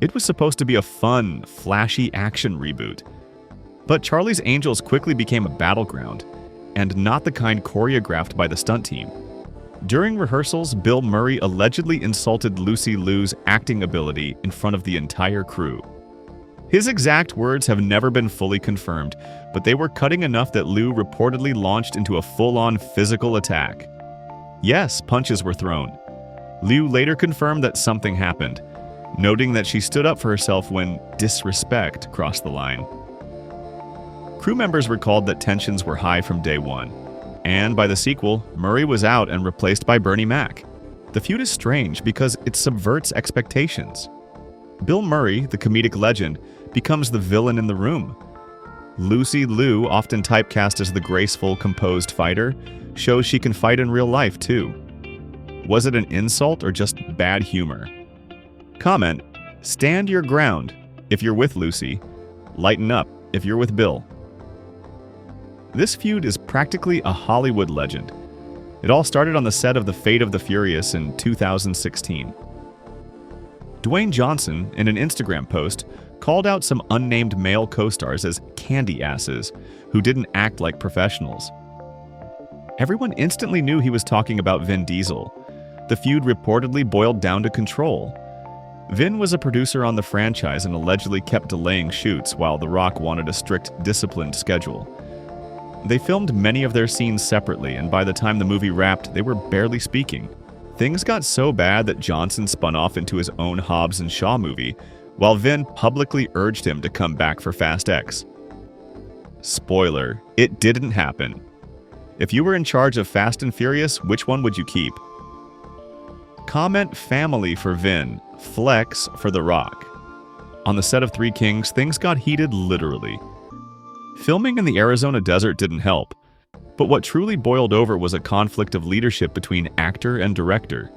It was supposed to be a fun, flashy action reboot. But Charlie's Angels quickly became a battleground, and not the kind choreographed by the stunt team. During rehearsals, Bill Murray allegedly insulted Lucy Liu's acting ability in front of the entire crew. His exact words have never been fully confirmed, but they were cutting enough that Liu reportedly launched into a full-on physical attack. Yes, punches were thrown. Liu later confirmed that something happened, noting that she stood up for herself when disrespect crossed the line. Crew members recalled that tensions were high from day one, and by the sequel, Murray was out and replaced by Bernie Mac. The feud is strange because it subverts expectations. Bill Murray, the comedic legend, becomes the villain in the room. Lucy Liu, often typecast as the graceful, composed fighter, shows she can fight in real life too. Was it an insult or just bad humor? Comment, stand your ground if you're with Lucy, lighten up if you're with Bill. This feud is practically a Hollywood legend. It all started on the set of The Fate of the Furious in 2016. Dwayne Johnson, in an Instagram post, called out some unnamed male co-stars as candy asses who didn't act like professionals. Everyone instantly knew he was talking about Vin Diesel. The feud reportedly boiled down to control. Vin was a producer on the franchise and allegedly kept delaying shoots while The Rock wanted a strict, disciplined schedule. They filmed many of their scenes separately, and by the time the movie wrapped, they were barely speaking. Things got so bad that Johnson spun off into his own Hobbs and Shaw movie, while Vin publicly urged him to come back for Fast X. Spoiler, it didn't happen. If you were in charge of Fast and Furious, which one would you keep? Comment family for Vin, flex for The Rock. On the set of Three Kings, things got heated literally. Filming in the Arizona desert didn't help, but what truly boiled over was a conflict of leadership between actor and director.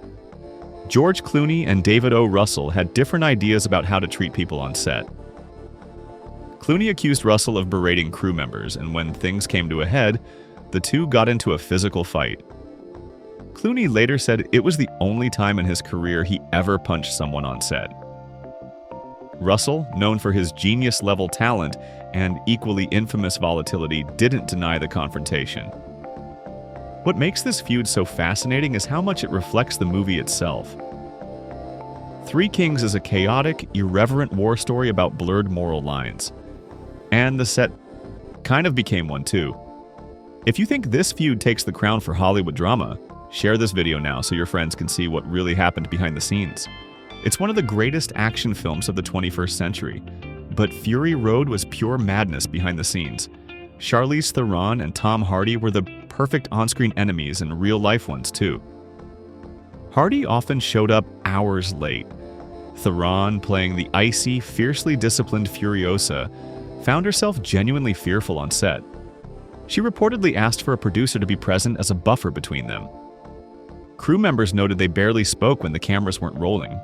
George Clooney and David O. Russell had different ideas about how to treat people on set. Clooney accused Russell of berating crew members, and when things came to a head, the two got into a physical fight. Clooney later said it was the only time in his career he ever punched someone on set. Russell, known for his genius-level talent and equally infamous volatility, didn't deny the confrontation. What makes this feud so fascinating is how much it reflects the movie itself. Three Kings is a chaotic, irreverent war story about blurred moral lines. And the set kind of became one too. If you think this feud takes the crown for Hollywood drama, share this video now so your friends can see what really happened behind the scenes. It's one of the greatest action films of the 21st century, but Fury Road was pure madness behind the scenes. Charlize Theron and Tom Hardy were the perfect on-screen enemies and real-life ones too. Hardy often showed up hours late. Theron, playing the icy, fiercely disciplined Furiosa, found herself genuinely fearful on set. She reportedly asked for a producer to be present as a buffer between them. Crew members noted they barely spoke when the cameras weren't rolling.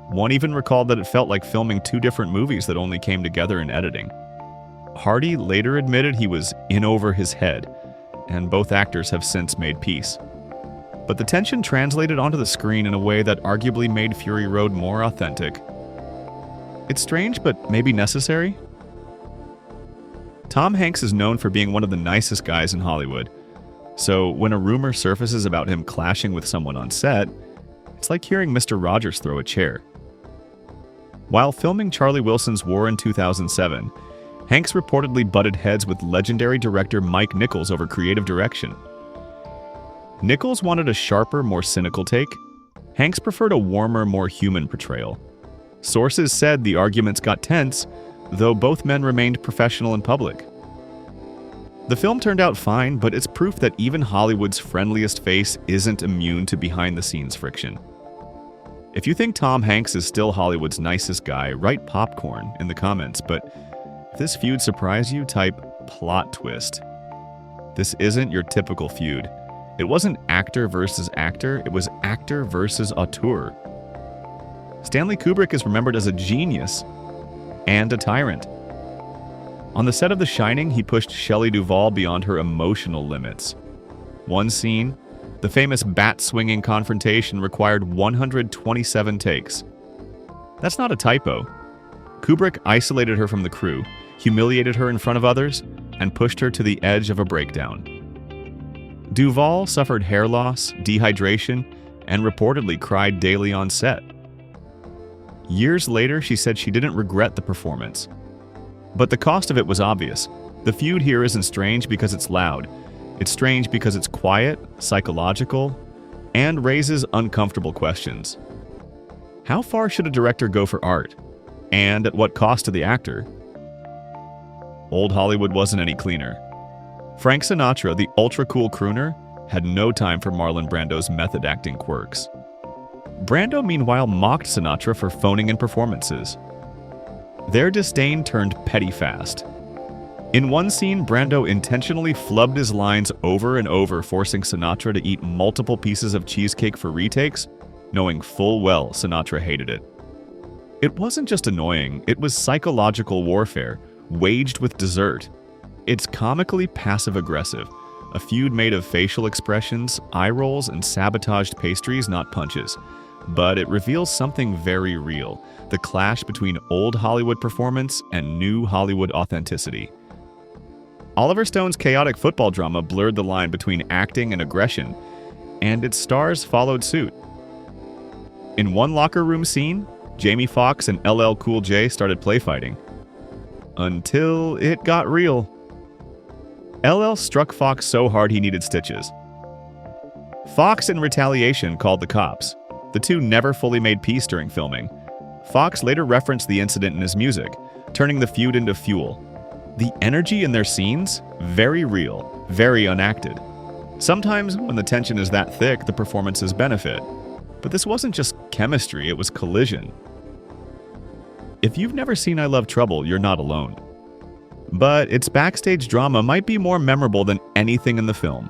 One even recalled that it felt like filming two different movies that only came together in editing. Hardy later admitted he was in over his head, and both actors have since made peace. But the tension translated onto the screen in a way that arguably made Fury Road more authentic. It's strange, but maybe necessary. Tom Hanks is known for being one of the nicest guys in Hollywood, so when a rumor surfaces about him clashing with someone on set, it's like hearing Mr. Rogers throw a chair. While filming Charlie Wilson's War in 2007, Hanks reportedly butted heads with legendary director Mike Nichols over creative direction. Nichols wanted a sharper, more cynical take. Hanks preferred a warmer, more human portrayal. Sources said the arguments got tense, though both men remained professional in public. The film turned out fine, but it's proof that even Hollywood's friendliest face isn't immune to behind-the-scenes friction. If you think Tom Hanks is still Hollywood's nicest guy, write popcorn in the comments, but if this feud surprised you, type plot twist. This isn't your typical feud. It wasn't actor versus actor, it was actor versus auteur. Stanley Kubrick is remembered as a genius and a tyrant. On the set of The Shining, he pushed Shelley Duvall beyond her emotional limits. One scene, the famous bat-swinging confrontation, required 127 takes. That's not a typo. Kubrick isolated her from the crew, humiliated her in front of others, and pushed her to the edge of a breakdown. Duvall suffered hair loss, dehydration, and reportedly cried daily on set. Years later, she said she didn't regret the performance. But the cost of it was obvious. The feud here isn't strange because it's loud. It's strange because it's quiet, psychological, and raises uncomfortable questions. How far should a director go for art? And at what cost to the actor? Old Hollywood wasn't any cleaner. Frank Sinatra, the ultra-cool crooner, had no time for Marlon Brando's method acting quirks. Brando, meanwhile, mocked Sinatra for phoning in performances. Their disdain turned petty fast. In one scene, Brando intentionally flubbed his lines over and over, forcing Sinatra to eat multiple pieces of cheesecake for retakes, knowing full well Sinatra hated it. It wasn't just annoying, it was psychological warfare, waged with dessert. It's comically passive-aggressive, a feud made of facial expressions, eye rolls, and sabotaged pastries, not punches. But it reveals something very real, the clash between old Hollywood performance and new Hollywood authenticity. Oliver Stone's chaotic football drama blurred the line between acting and aggression, and its stars followed suit. In one locker room scene, Jamie Foxx and LL Cool J started play-fighting. Until it got real. LL struck Foxx so hard he needed stitches. Foxx, in retaliation, called the cops. The two never fully made peace during filming. Foxx later referenced the incident in his music, turning the feud into fuel. The energy in their scenes? Very real, very unacted. Sometimes, when the tension is that thick, the performances benefit. But this wasn't just chemistry, it was collision. If you've never seen I Love Trouble, you're not alone. But its backstage drama might be more memorable than anything in the film.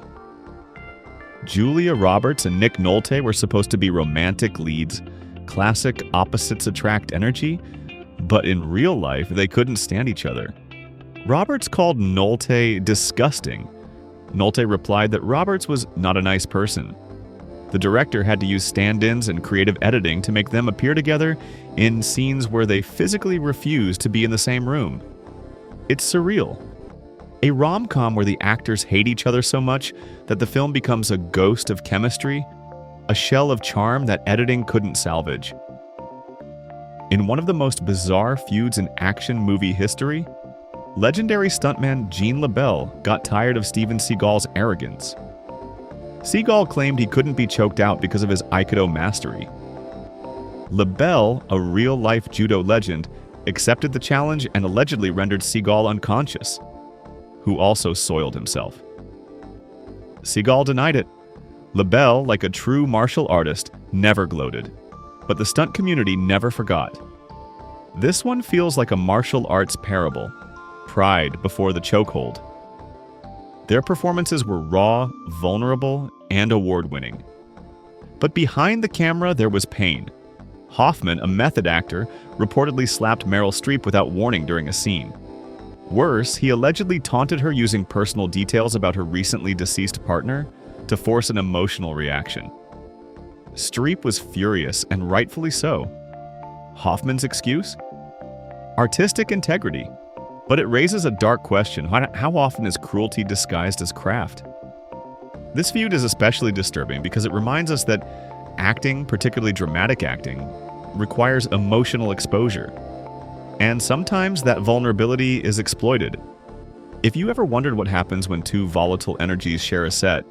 Julia Roberts and Nick Nolte were supposed to be romantic leads, classic opposites attract energy, but in real life, they couldn't stand each other. Roberts called Nolte disgusting. Nolte replied that Roberts was not a nice person. The director had to use stand-ins and creative editing to make them appear together in scenes where they physically refused to be in the same room. It's surreal. A rom-com where the actors hate each other so much that the film becomes a ghost of chemistry, a shell of charm that editing couldn't salvage. In one of the most bizarre feuds in action movie history, legendary stuntman Gene LaBelle got tired of Steven Seagal's arrogance. Seagal claimed he couldn't be choked out because of his Aikido mastery. LaBelle, a real-life judo legend, accepted the challenge and allegedly rendered Seagal unconscious, who also soiled himself. Seagal denied it. LaBelle, like a true martial artist, never gloated. But the stunt community never forgot. This one feels like a martial arts parable. Pride before the chokehold. Their performances were raw, vulnerable, and award-winning. But behind the camera, there was pain. Hoffman, a method actor, reportedly slapped Meryl Streep without warning during a scene. Worse, he allegedly taunted her using personal details about her recently deceased partner to force an emotional reaction. Streep was furious, and rightfully so. Hoffman's excuse? Artistic integrity. But it raises a dark question. How often is cruelty disguised as craft? This feud is especially disturbing because it reminds us that acting, particularly dramatic acting, requires emotional exposure. And sometimes that vulnerability is exploited. If you ever wondered what happens when two volatile energies share a set,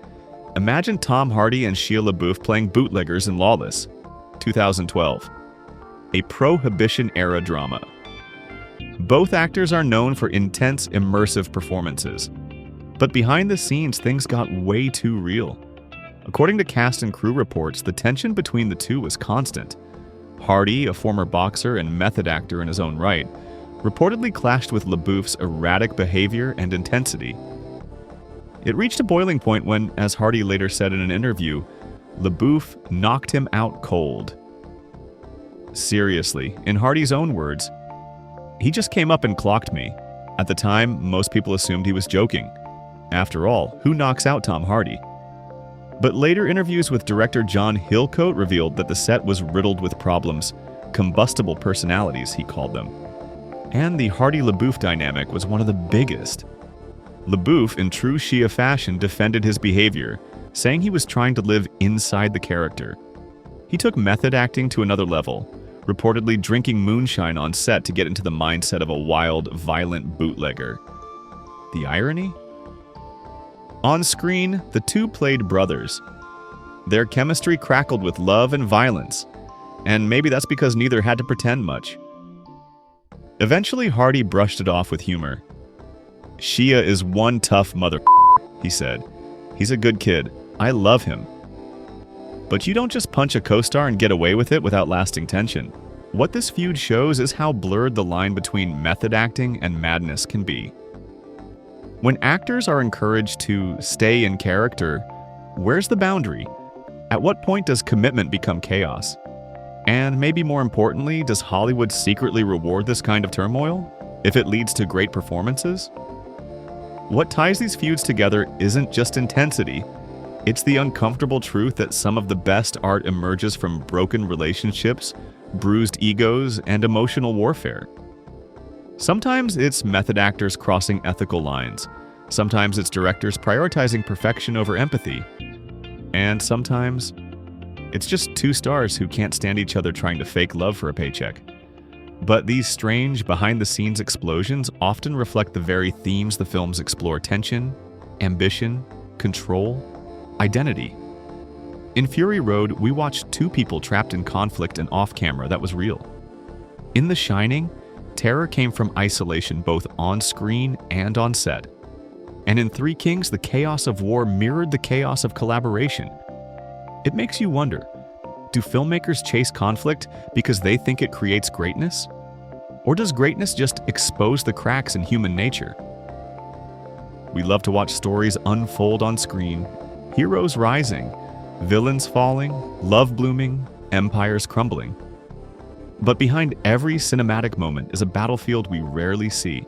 imagine Tom Hardy and Shia LaBeouf playing bootleggers in Lawless, 2012. A Prohibition-era drama. Both actors are known for intense, immersive performances. But behind the scenes, things got way too real. According to cast and crew reports, the tension between the two was constant. Hardy, a former boxer and method actor in his own right, reportedly clashed with LaBeouf's erratic behavior and intensity. It reached a boiling point when, as Hardy later said in an interview, LaBeouf knocked him out cold. Seriously, in Hardy's own words, "He just came up and clocked me. At the time, most people assumed he was joking. After all, who knocks out Tom Hardy?" But later interviews with director John Hillcoat revealed that the set was riddled with problems, combustible personalities, he called them. And the Hardy-LaBeouf dynamic was one of the biggest. LaBeouf, in true Shia fashion, defended his behavior, saying he was trying to live inside the character. He took method acting to another level, reportedly drinking moonshine on set to get into the mindset of a wild, violent bootlegger. The irony? On screen, the two played brothers. Their chemistry crackled with love and violence, and maybe that's because neither had to pretend much. Eventually, Hardy brushed it off with humor. "Shia is one tough mother," he said. "He's a good kid. I love him." But you don't just punch a co-star and get away with it without lasting tension. What this feud shows is how blurred the line between method acting and madness can be. When actors are encouraged to stay in character, where's the boundary? At what point does commitment become chaos? And maybe more importantly, does Hollywood secretly reward this kind of turmoil if it leads to great performances? What ties these feuds together isn't just intensity. It's the uncomfortable truth that some of the best art emerges from broken relationships, bruised egos, and emotional warfare. Sometimes it's method actors crossing ethical lines. Sometimes it's directors prioritizing perfection over empathy. And sometimes it's just two stars who can't stand each other trying to fake love for a paycheck. But these strange, behind-the-scenes explosions often reflect the very themes the films explore: tension, ambition, control, identity. In Fury Road, we watched two people trapped in conflict and off-camera that was real. In The Shining, terror came from isolation both on screen and on set. And in Three Kings, the chaos of war mirrored the chaos of collaboration. It makes you wonder, do filmmakers chase conflict because they think it creates greatness? Or does greatness just expose the cracks in human nature? We love to watch stories unfold on screen, heroes rising, villains falling, love blooming, empires crumbling. But behind every cinematic moment is a battlefield we rarely see.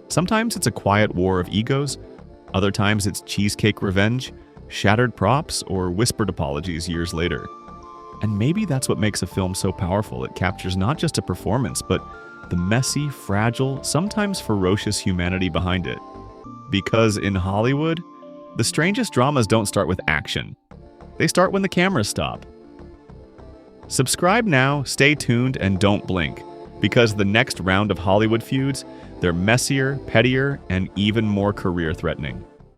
Sometimes it's a quiet war of egos, other times it's cheesecake revenge, shattered props, or whispered apologies years later. And maybe that's what makes a film so powerful. It captures not just a performance, but the messy, fragile, sometimes ferocious humanity behind it. Because in Hollywood, the strangest dramas don't start with action. They start when the cameras stop. Subscribe now, stay tuned, and don't blink, because the next round of Hollywood feuds, they're messier, pettier, and even more career-threatening.